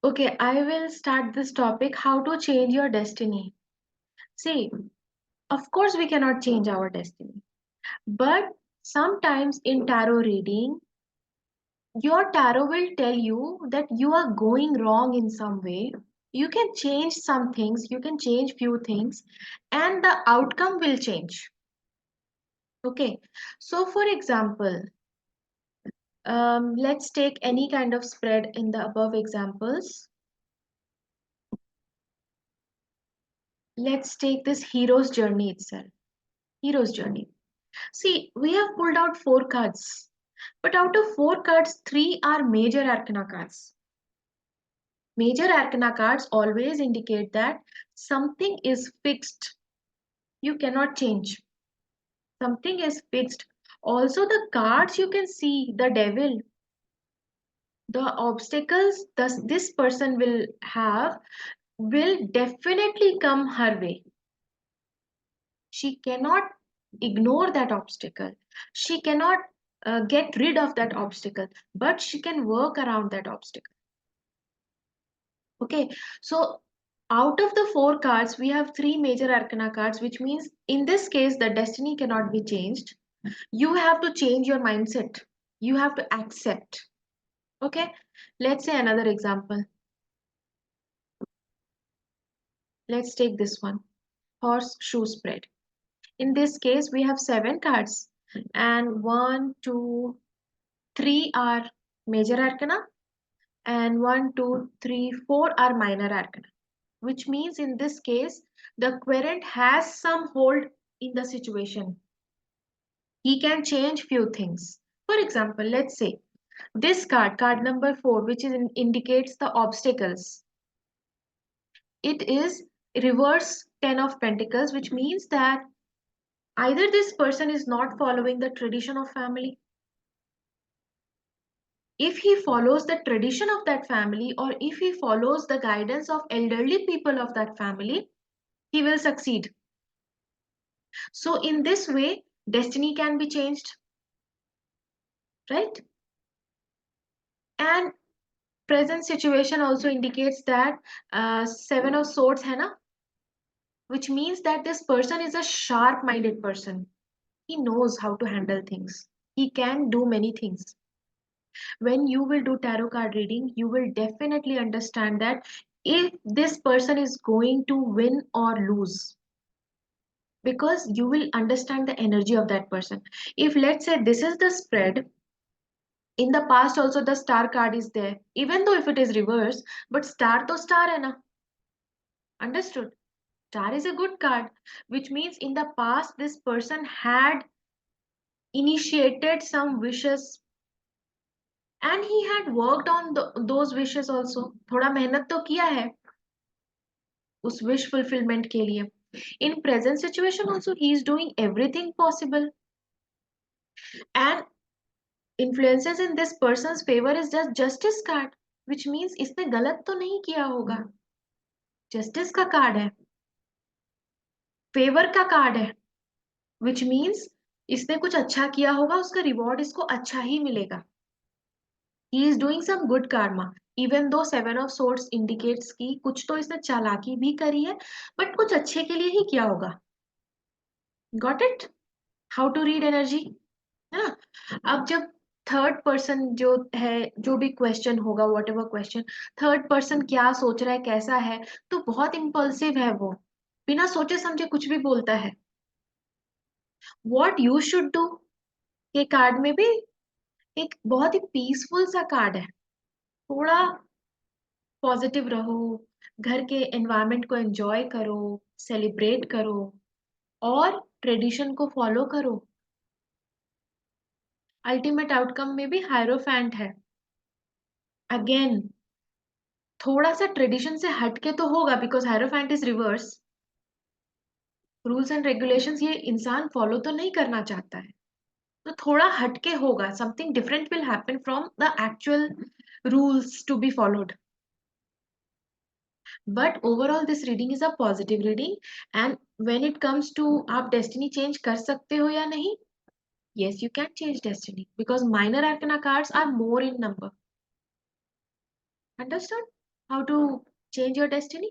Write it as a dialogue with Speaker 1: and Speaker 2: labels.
Speaker 1: Okay, I will start this topic, how to change your destiny. See, of course we cannot change our destiny, but sometimes in tarot reading, your tarot will tell you that you are going wrong in some way. You can change some things, you can change few things, and the outcome will change. Okay, so for example, let's take any kind of spread in the above examples. Let's take this hero's journey itself. Hero's journey. See, we have pulled out four cards, but out of four cards, three are major arcana cards. Major arcana cards always indicate that something is fixed. You cannot change. Something is fixed. Also, the cards you can see, the devil, the obstacles this person will have will definitely come her way. She cannot ignore that obstacle. She cannot get rid of that obstacle, but she can work around that obstacle. Okay, so out of the four cards, we have three major arcana cards, which means in this case, the destiny cannot be changed. You have to change your mindset. You have to accept. Okay, let's say another example. Let's take this one, horseshoe spread. In this case, we have seven cards, and one, two, three are major arcana, and one, two, three, four are minor arcana, which means in this case, the querent has some hold in the situation. He can change few things. For example, let's say this card, card number four, which indicates the obstacles. It is reverse 10 of pentacles, which means that either this person is not following the tradition of family. If he follows the tradition of that family, or if he follows the guidance of elderly people of that family, he will succeed. So in this way, destiny can be changed, right? And present situation also indicates that seven of swords है ना, which means that this person is a sharp minded person. He knows how to handle things. He can do many things. When you will do tarot card reading, you will definitely understand that if this person is going to win or lose, because you will understand the energy of that person. If let's say this is the spread, in the past also the star card is there, even though if it is reverse, but star to star hai na. Understood? Star is a good card, which means in the past this person had initiated some wishes, and he had worked on those wishes also. थोड़ा मेहनत तो किया है उस wish fulfillment के लिए. In present situation also he is doing everything possible, and influences in this person's favor is just justice card, which means इसने गलत तो नहीं किया होगा. Justice का कार्ड है, फेवर का कार्ड है, which means इसने कुछ अच्छा किया होगा, उसका रिवॉर्ड इसको अच्छा ही मिलेगा. He is doing some good karma, even though seven of swords indicates कि कुछ तो इसने चालाकी भी करी है, but कुछ अच्छे के लिए ही किया होगा. Got it? How to read energy? है ना? अब जब थर्ड पर्सन जो है, जो भी क्वेश्चन होगा, what ever question, third person क्या सोच रहा है, कैसा है, तो बहुत इम्पल्सिव है वो, बिना सोचे समझे कुछ भी बोलता है. वॉट यू शुड डू, के कार्ड में भी एक बहुत ही पीसफुल सा कार्ड है. थोड़ा पॉजिटिव रहो, घर के एनवायरनमेंट को एंजॉय करो, सेलिब्रेट करो, और ट्रेडिशन को फॉलो करो. अल्टीमेट आउटकम में भी हायरोफैंट है. अगेन थोड़ा सा ट्रेडिशन से हटके तो होगा, because hierophant is reverse. Rules and regulations ये इंसान फॉलो तो नहीं करना चाहता है, तो थोड़ा हटके होगा. Something different will happen from the actual rules to be followed. But overall this reading is a positive reading. And when it comes to आप डेस्टिनी चेंज कर सकते हो या नहीं, yes you can change destiny, because minor arcana cards are more in number. Understood? How to change your destiny?